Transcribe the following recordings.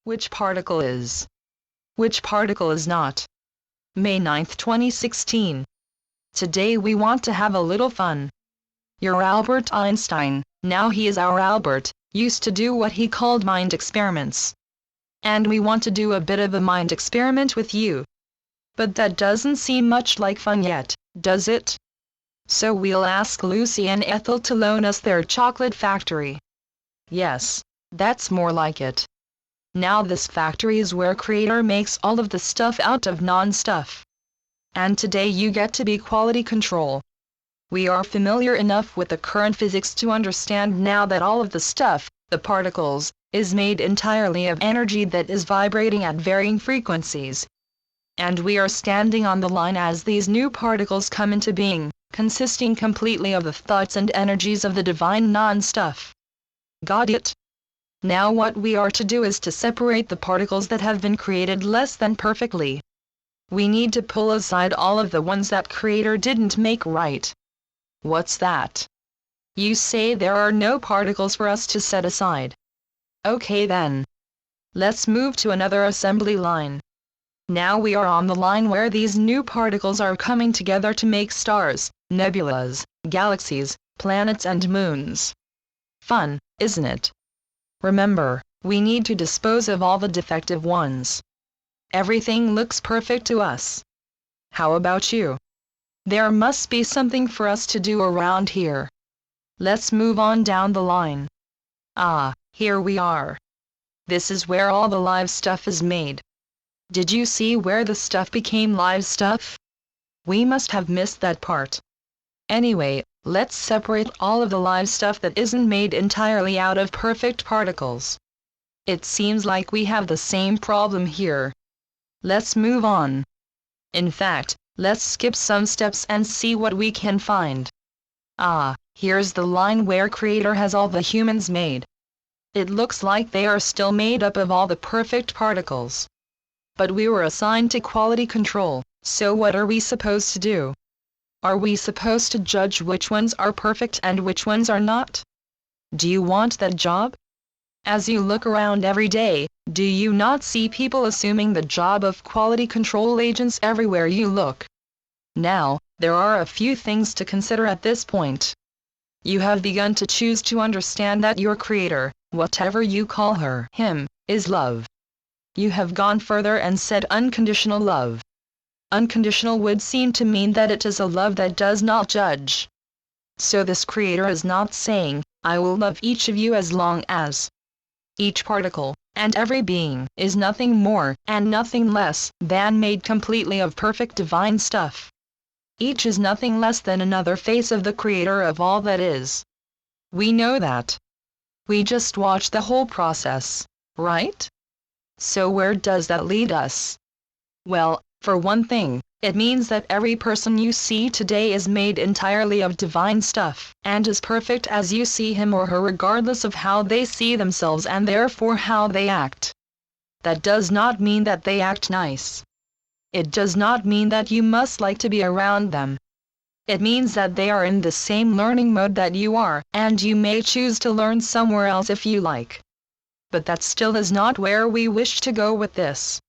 Which particle is? Which particle is not? May 9, 2016. Today we want to have a little fun. Your Albert Einstein, now he is our Albert, used to do what he called mind experiments. And we want to do a bit of a mind experiment with you. But that doesn't seem much like fun yet, does it? So we'll ask Lucy and Ethel to loan us their chocolate factory. Yes, that's more like it. Now this factory is where Creator makes all of the stuff out of non-stuff. And today you get to be quality control. We are familiar enough with the current physics to understand now that all of the stuff, the particles, is made entirely of energy that is vibrating at varying frequencies. And we are standing on the line as these new particles come into being, consisting completely of the thoughts and energies of the divine non-stuff. Got it? Now what we are to do is to separate the particles that have been created less than perfectly. We need to pull aside all of the ones that Creator didn't make right. What's that? You say there are no particles for us to set aside. Okay then. Let's move to another assembly line. Now we are on the line where these new particles are coming together to make stars, nebulas, galaxies, planets and moons. Fun, isn't it? Remember, we need to dispose of all the defective ones. Everything looks perfect to us. How about you? There must be something for us to do around here. Let's move on down the line. Ah, here we are. This is where all the live stuff is made. Did you see where the stuff became live stuff? We must have missed that part. Anyway, let's separate all of the live stuff that isn't made entirely out of perfect particles. It seems like we have the same problem here. Let's move on. In fact, let's skip some steps and see what we can find. Ah, here's the line where Creator has all the humans made. It looks like they are still made up of all the perfect particles. But we were assigned to quality control, so what are we supposed to do? Are we supposed to judge which ones are perfect and which ones are not? Do you want that job? As you look around every day, do you not see people assuming the job of quality control agents everywhere you look? Now, there are a few things to consider at this point. You have begun to choose to understand that your Creator, whatever you call her, him, is love. You have gone further and said unconditional love. Unconditional would seem to mean that it is a love that does not judge. So this Creator is not saying, I will love each of you as long as. Each particle, and every being, is nothing more and nothing less than made completely of perfect divine stuff. Each is nothing less than another face of the Creator of all that is. We know that. We just watched the whole process, right? So where does that lead us? Well, for one thing, it means that every person you see today is made entirely of divine stuff, and is perfect as you see him or her regardless of how they see themselves and therefore how they act. That does not mean that they act nice. It does not mean that you must like to be around them. It means that they are in the same learning mode that you are, and you may choose to learn somewhere else if you like. But that still is not where we wish to go with this.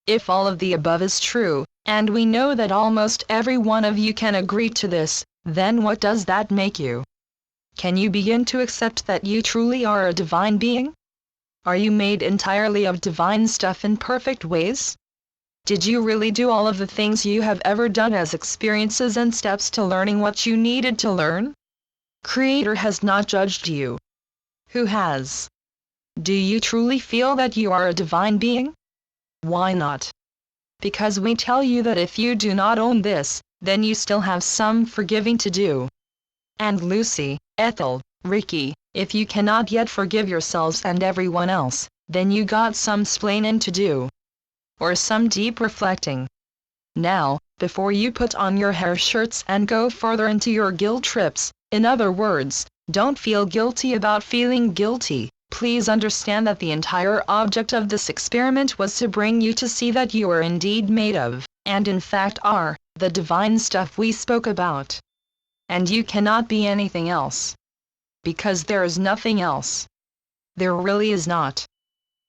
If all of the above is true, and we know that almost every one of you can agree to this, then what does that make you? Can you begin to accept that you truly are a divine being? Are you made entirely of divine stuff in perfect ways? Did you really do all of the things you have ever done as experiences and steps to learning what you needed to learn? Creator has not judged you. Who has? Do you truly feel that you are a divine being? Why not? Because we tell you that if you do not own this, then you still have some forgiving to do. And Lucy, Ethel, Ricky, if you cannot yet forgive yourselves and everyone else, then you got some splaining to do. Or some deep reflecting. Now, before you put on your hair shirts and go further into your guilt trips, in other words, don't feel guilty about feeling guilty. Please understand that the entire object of this experiment was to bring you to see that you are indeed made of, and in fact are, the divine stuff we spoke about. And you cannot be anything else. Because there is nothing else. There really is not.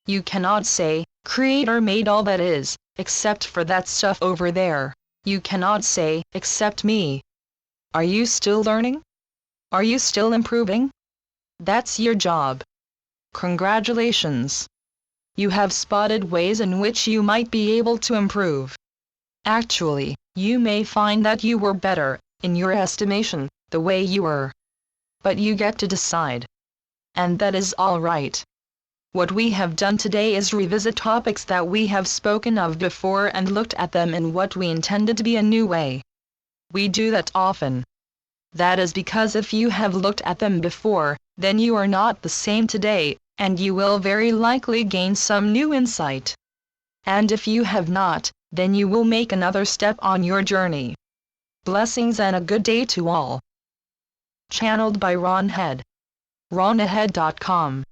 You cannot say, Creator made all that is, except for that stuff over there. You cannot say, except me. Are you still learning? Are you still improving? That's your job. Congratulations. You have spotted ways in which you might be able to improve. Actually, you may find that you were better, in your estimation, the way you were. But you get to decide. And that is all right. What we have done today is revisit topics that we have spoken of before and looked at them in what we intended to be a new way. We do that often. That is because if you have looked at them before, then you are not the same today, and you will very likely gain some new insight. And if you have not, then you will make another step on your journey. Blessings and a good day to all. Channeled by Ron Head. RonAhead.com